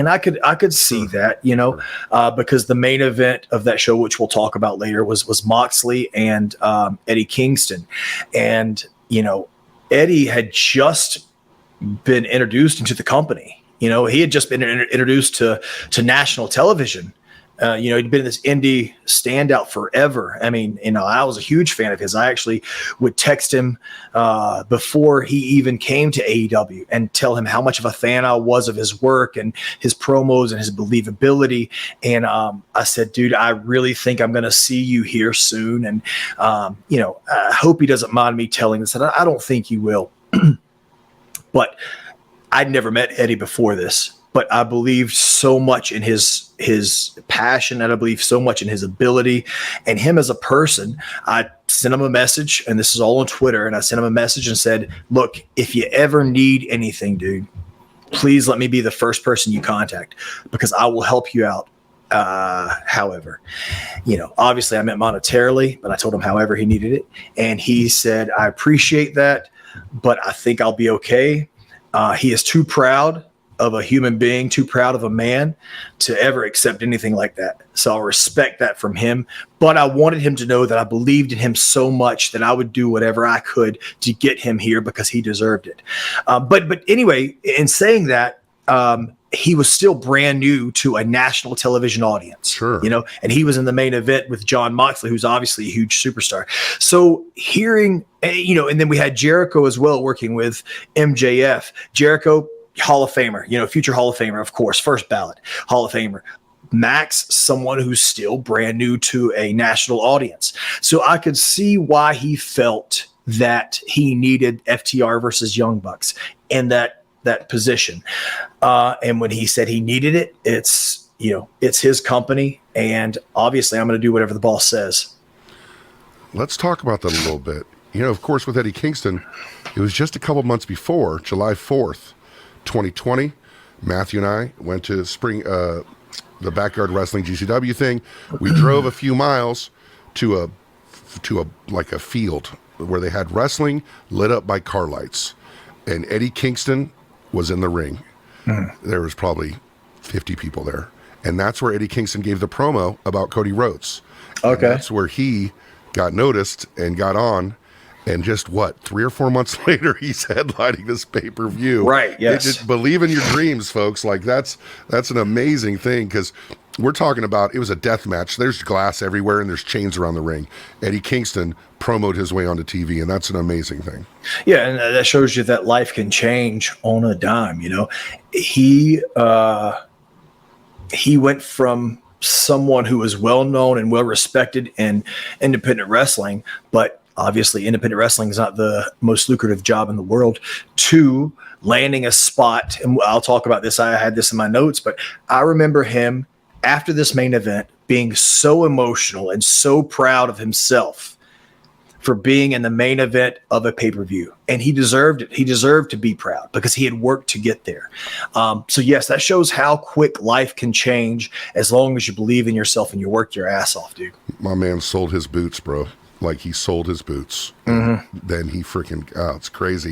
And I could see that, because the main event of that show, which we'll talk about later, was Moxley and Eddie Kingston. And, Eddie had just been introduced into the company. He had just been introduced to national television. He'd been this indie standout forever. I mean, I was a huge fan of his. I actually would text him before he even came to AEW and tell him how much of a fan I was of his work and his promos and his believability. And I said, dude, I really think I'm going to see you here soon. And, I hope he doesn't mind me telling this. And I don't think he will. But I'd never met Eddie before this. But I believed so much in his passion, and I believe so much in his ability and him as a person. I sent him a message, and this is all on Twitter, and I sent him a message and said, look, if you ever need anything, dude, please let me be the first person you contact, because I will help you out. However, obviously I meant monetarily, but I told him however he needed it. And he said, I appreciate that, but I think I'll be okay. He is too proud of a human being, too proud of a man to ever accept anything like that. So I'll respect that from him. But I wanted him to know that I believed in him so much that I would do whatever I could to get him here because he deserved it. But anyway, in saying that, he was still brand new to a national television audience, sure. And he was in the main event with Jon Moxley, who's obviously a huge superstar. So hearing, and then we had Jericho as well working with MJF. Jericho, Hall of Famer, future Hall of Famer, of course, first ballot Hall of Famer. Max, someone who's still brand new to a national audience. So I could see why he felt that he needed FTR versus Young Bucks in that position. And when he said he needed it, it's his company. And obviously I'm going to do whatever the boss says. Let's talk about that a little bit. Of course, with Eddie Kingston, it was just a couple months before, July 4th, 2020. Matthew and I went to the Backyard Wrestling GCW thing. We drove a few miles to a field where they had wrestling lit up by car lights, and Eddie Kingston was in the ring. There was probably 50 people there, and that's where Eddie Kingston gave the promo about Cody Rhodes. Okay, and that's where he got noticed and got on. And just 3 or 4 months later, he's headlining this pay-per-view. Right. Yes. Just believe in your dreams, folks. Like that's an amazing thing, because we're talking about, it was a death match. There's glass everywhere and there's chains around the ring. Eddie Kingston promoted his way onto TV, and that's an amazing thing. Yeah, and that shows you that life can change on a dime. He went from someone who was well known and well respected in independent wrestling, but obviously independent wrestling is not the most lucrative job in the world, to landing a spot. And I'll talk about this. I had this in my notes, but I remember him after this main event being so emotional and so proud of himself for being in the main event of a pay-per-view. And he deserved it. He deserved to be proud because he had worked to get there. So yes, that shows how quick life can change as long as you believe in yourself and you work your ass off, dude. My man sold his boots, bro. Like, he sold his boots. Mm-hmm. Then he freaking, it's crazy.